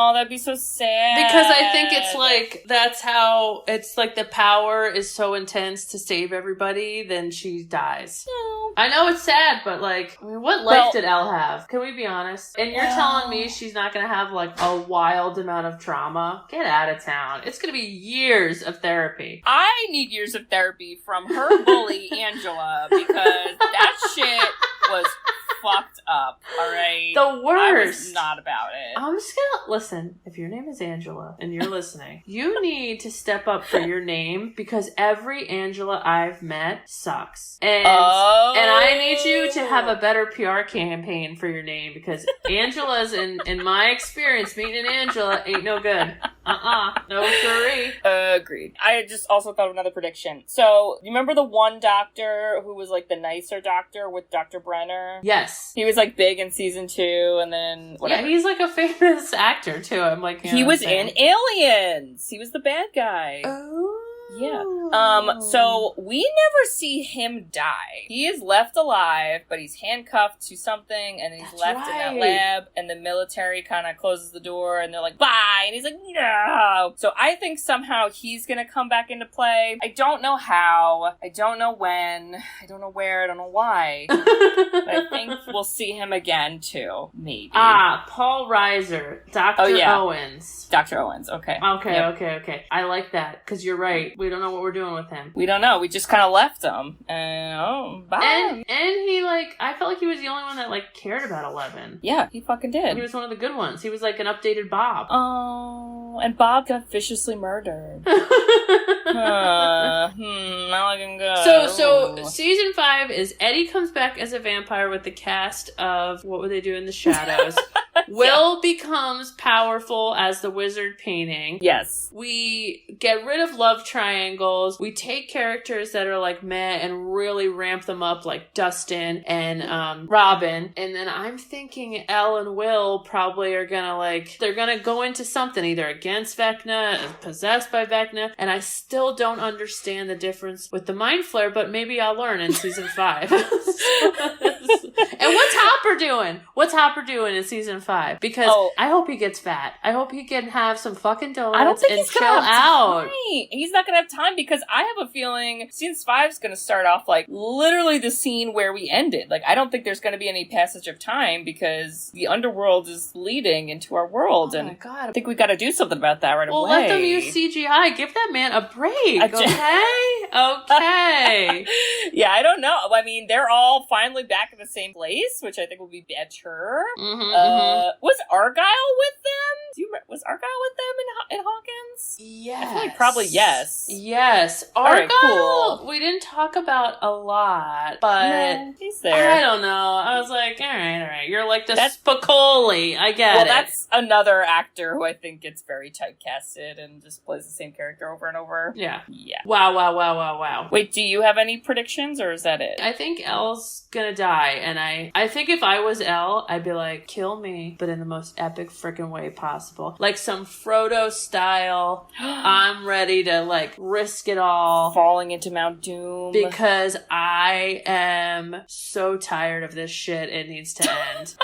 Oh, that'd be so sad. Because I think it's like, that's how, it's like the power is so intense to save everybody, then she dies. No. I know it's sad, but like, I mean, what life did Elle have? Can we be honest? And you're telling me she's not going to have like a wild amount of trauma? Get out of town. It's going to be years of therapy. I need years of therapy from her bully, Angela, because that shit was fucked up, alright? The worst. I was not about it. I'm just gonna, listen, if your name is Angela and you're listening, you need to step up for your name because every Angela I've met sucks. And I need you to have a better PR campaign for your name because Angela's, in my experience, meeting an Angela ain't no good. No siree. Agreed. I just also thought of another prediction. So, you remember the one doctor who was like the nicer doctor with Dr. Brenner? Yes. He was like big in season 2 and then whatever. Yeah, he's like a famous actor too. I'm like, he was in Aliens. He was the bad guy. Oh. Yeah. So we never see him die. He is left alive, but he's handcuffed to something and he's left in that lab and the military kind of closes the door and they're like, bye. And he's like, no. So I think somehow he's going to come back into play. I don't know how. I don't know when. I don't know where. I don't know why. But I think we'll see him again too. Maybe. Paul Reiser. Dr. Owens. Dr. Owens. Okay. Okay. I like that because you're right. We don't know what we're doing with him. We don't know. We just kind of left him. And, bye. And he, like, I felt like he was the only one that, like, cared about 11. Yeah, he fucking did. He was one of the good ones. He was, like, an updated Bob. Oh, and Bob got viciously murdered. Not looking good. So season 5 is Eddie comes back as a vampire with the cast of What Would They Do in the Shadows. Will becomes powerful as the wizard painting. Yes. We get rid of love triangles. We take characters that are like meh and really ramp them up like Dustin and Robin. And then I'm thinking Elle and Will probably are gonna they're gonna go into something either against Vecna, possessed by Vecna. And I still don't understand the difference with the Mind Flare, but maybe I'll learn in season 5. And what's Hopper doing? What's Hopper doing in season 5? Because I hope he gets fat. I hope he can have some fucking donuts and chill out. He's not gonna have time because I have a feeling season 5 is gonna start off like literally the scene where we ended. Like I don't think there's gonna be any passage of time because the underworld is leading into our world. Oh my God. I think we gotta do something about that right away. Well, let them use CGI. Give that man a break, okay? Okay. Yeah, I don't know. I mean, they're all finally back in the same place, which I think will be better. Was Argyle with them? Was Argyle with them in Hawkins? Yes. I feel like probably yes. Yes. Argyle, cool. We didn't talk about a lot, but he's there. I don't know. I was like, all right. You're like the Spicoli. I get it. Well, that's another actor who I think gets very typecasted and just plays the same character over and over. Yeah. Yeah. Wow. Wait, do you have any predictions or is that it? I think Elle's gonna die, and I think if I was Elle, I'd be like, kill me, but in the most epic freaking way possible. Like some Frodo style, I'm ready to like risk it all. Falling into Mount Doom. Because I am so tired of this shit, it needs to end.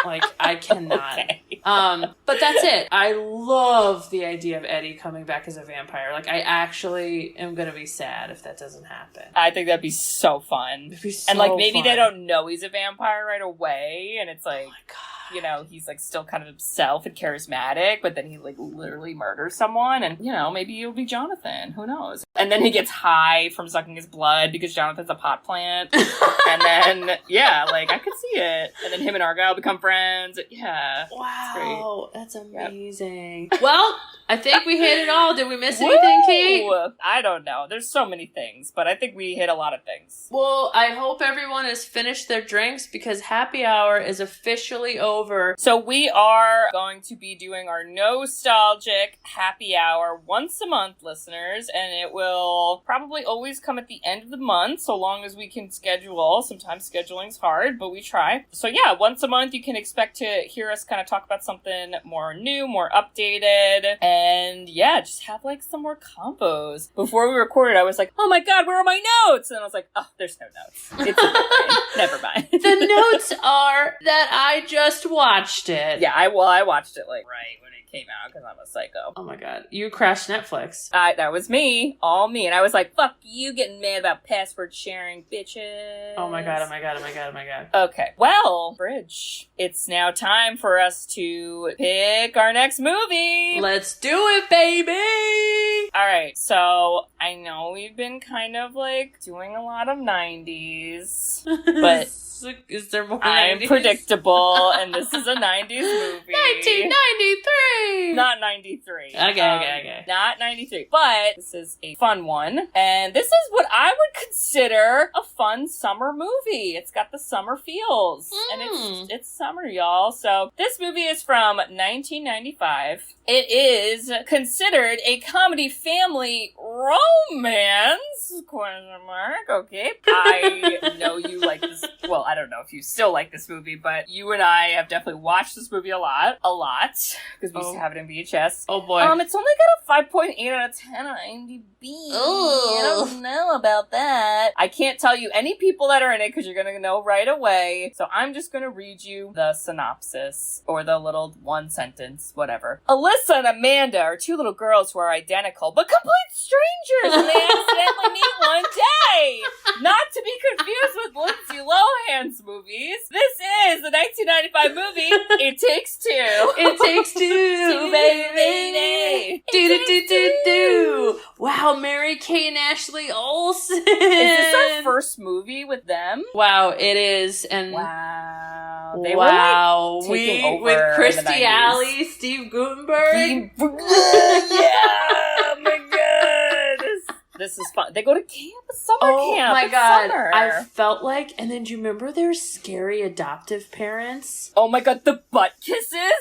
Like, I cannot. Okay. But that's it. I love the idea of Eddie coming back as a vampire. Like, I actually am gonna be sad if that doesn't happen. I think that'd be so fun. It'd be so and like maybe fun. they don't know he's a vampire right away, and it's like, oh my God. You know, he's like still kind of himself and charismatic, but then he like literally murders someone, and you know, maybe it'll be Jonathan. Who knows? And then he gets high from sucking his blood because Jonathan's a pot plant. And then, yeah, like I could see it. And then him and Argyle become friends. Yeah. Wow. That's amazing. Yep. Well, I think we hit it all. Did we miss anything, Kate? I don't know. There's so many things, but I think we hit a lot of things. Well, I hope everyone has finished their drinks because happy hour is officially over. So we are going to be doing our nostalgic happy hour once a month, listeners, and it will will probably always come at the end of the month, so long as we can schedule. Sometimes scheduling's hard, but we try. So yeah, once a month you can expect to hear us kind of talk about something more new, more updated, and yeah, just have like some more combos. Before we recorded, I was like, oh my god, where are my notes? And I was like, oh, there's no notes. It's never mind. The notes are that I just watched it. Yeah, I watched it like right when it came out because I'm a psycho. Oh my god, you crashed Netflix. That was me, all me, and I was like, fuck you getting mad about password sharing, bitches. Oh my god, oh my god, oh my god, oh my god. Okay, well, Bridge, it's now time for us to pick our next movie. Let's do it, baby! Alright, so I know we've been kind of like doing a lot of 90s, but is there more I'm 90s? predictable, and this is a 90s movie. 1993! Not 93. Okay. Not 93. But this is a fun one. And this is what I would consider a fun summer movie. It's got the summer feels. And it's summer, y'all. So this movie is from 1995. It is considered a comedy family romance? Question mark. Okay. I know you like this. Well, I don't know if you still like this movie, but you and I have definitely watched this movie a lot, because we used to have it in VHS. Oh boy. It's only got a 5.8 out of 10 on IMDb. Ooh. I don't know about that. I can't tell you any people that are in it because you're gonna know right away. So I'm just gonna read you the synopsis, or the little one sentence, whatever. Alyssa and Amanda are two little girls who are identical but complete strangers, and they accidentally meet one day. Not to be confused with Lindsay Lohan's movies. This is the 1995 movie It Takes Two. It takes two, baby. Do. Wow, Mary-Kate and Ashley Olsen. Is this our first movie with them? Wow, it is. And wow. They were like taking over with Christy in the 90s. Alley, Steve Guttenberg. Yeah, oh my god. This is fun. They go to camp, summer camp. Oh my it's god. summer. I felt like, and then do you remember their scary adoptive parents? Oh my god, the butt kisses?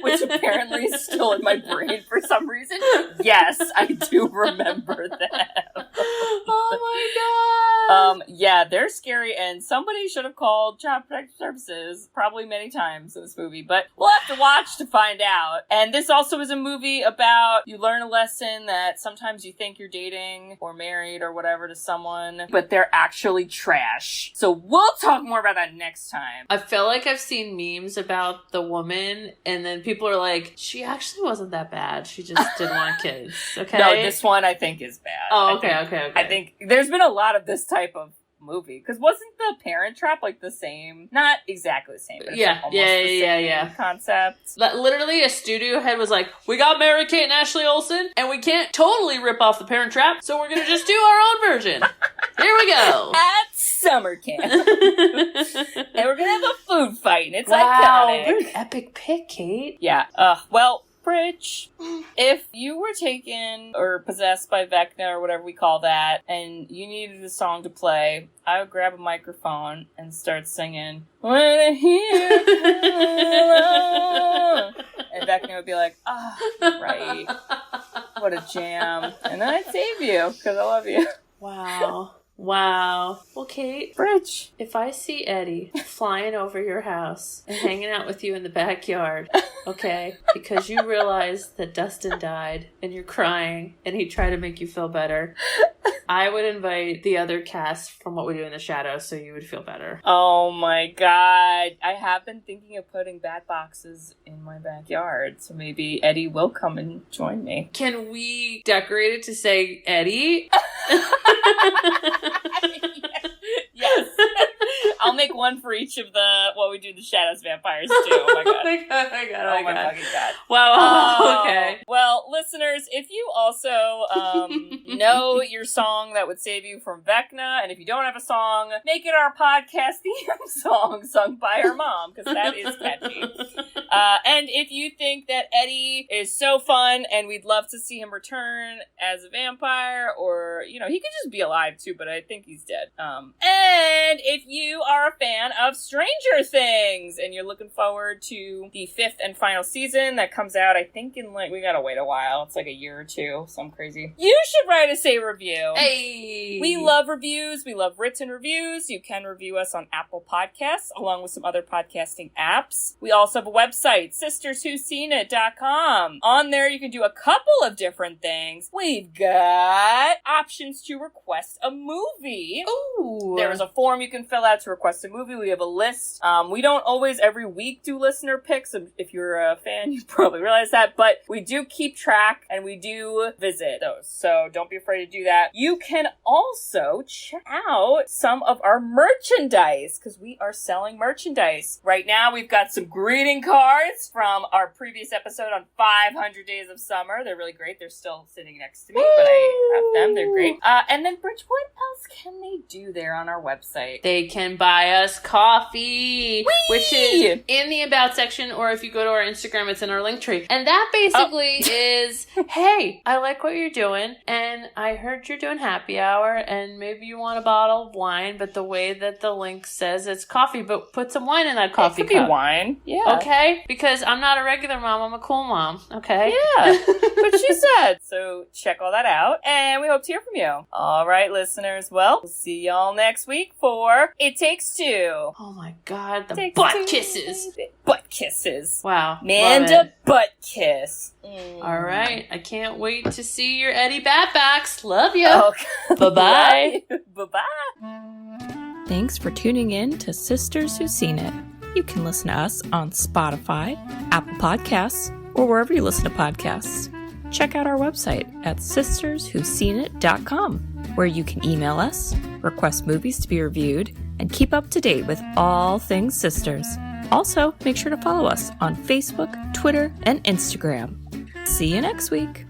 Which apparently is still in my brain for some reason. Yes, I do remember that. Oh my god. Yeah, they're scary, and somebody should have called Child Protective Services probably many times in this movie, but we'll have to watch to find out. And this also is a movie about, you learn a lesson that sometimes you think you're dating or married or whatever to someone, but they're actually trash. So we'll talk more about that next time. I feel like I've seen memes about the woman, and then people are like, she actually wasn't that bad. She just didn't want kids. Okay? No, this one I think is bad. Oh, okay. I think there's been a lot of this type of movie, because wasn't the Parent Trap like the same, not exactly the same, but it's like almost the same concept. Literally a studio head was like, we got Mary-Kate and Ashley Olsen, and we can't totally rip off the Parent Trap, so we're gonna just do our own version. Here we go. At summer camp. And we're gonna have a food fight, and it's wow, iconic. what an epic pick, Kate. Yeah. Well, Bridge, if you were taken or possessed by Vecna or whatever we call that, and you needed a song to play, I would grab a microphone and start singing, "When I hear hello," and Vecna would be like, "Ah, right. What a jam." And then I'd save you, because I love you. Wow. Well, Kate, Bridge, if I see Eddie flying over your house and hanging out with you in the backyard, okay, because you realize that Dustin died and you're crying and he tried to make you feel better, I would invite the other cast from What We Do in the Shadows so you would feel better. Oh my god. I have been thinking of putting bat boxes in my backyard, so maybe Eddie will come and join me. Can we decorate it to say Eddie? Yes. I'll make one for each of the What We Do in the Shadows vampires too. Oh my god. Oh my god. Oh my fucking god. Wow. Okay. Well, listeners, if you also know your song that would save you from Vecna, and if you don't have a song, make it our podcast theme song sung by our mom, because that is catchy. And if you think that Eddie is so fun and we'd love to see him return as a vampire, or, he could just be alive too, but I think he's dead. And if you are a fan of Stranger Things and you're looking forward to the 5th and final season that comes out, I think we gotta wait a while. It's like a year or two, some crazy. You should write us a review. Hey! We love reviews. We love written reviews. You can review us on Apple Podcasts, along with some other podcasting apps. We also have a website, sisterswhoseenit.com. On there, you can do a couple of different things. We've got options to request a movie. Ooh. There is a form you can fill out to request a movie. We have a list. We don't always every week do listener picks. If you're a fan, you probably realize that. But we do keep track and we do visit those. So don't be afraid to do that. You can also check out some of our merchandise because we are selling merchandise. Right now, we've got some greeting cards from our previous episode on 500 Days of Summer. They're really great. They're still sitting next to me, but I have them. They're great. And then, Bridge, what else can they do there on our website? They can buy us coffee, which is in the About section, or if you go to our Instagram, it's in our link tree. And that basically is, hey, I like what you're doing, and I heard you're doing happy hour, and maybe you want a bottle of wine, but the way that the link says it's coffee, but put some wine in that coffee cup. It could be wine. Yeah. Okay? Because I'm not a regular mom, I'm a cool mom. Okay? Yeah. But she said. So check all that out, and we hope to hear from you. All right, listeners. Well, we'll see y'all next week for It Takes Two. Oh my God, the butt kisses. Butt kisses. Wow. Manda butt kiss. All right. I can't wait to see your Eddie Batbacks. Love you. Okay. Bye-bye. Bye-bye. Thanks for tuning in to Sisters Who've Seen It. You can listen to us on Spotify, Apple Podcasts, or wherever you listen to podcasts. Check out our website at sisterswhoseenit.com, where you can email us, request movies to be reviewed, and keep up to date with all things sisters. Also, make sure to follow us on Facebook, Twitter, and Instagram. See you next week.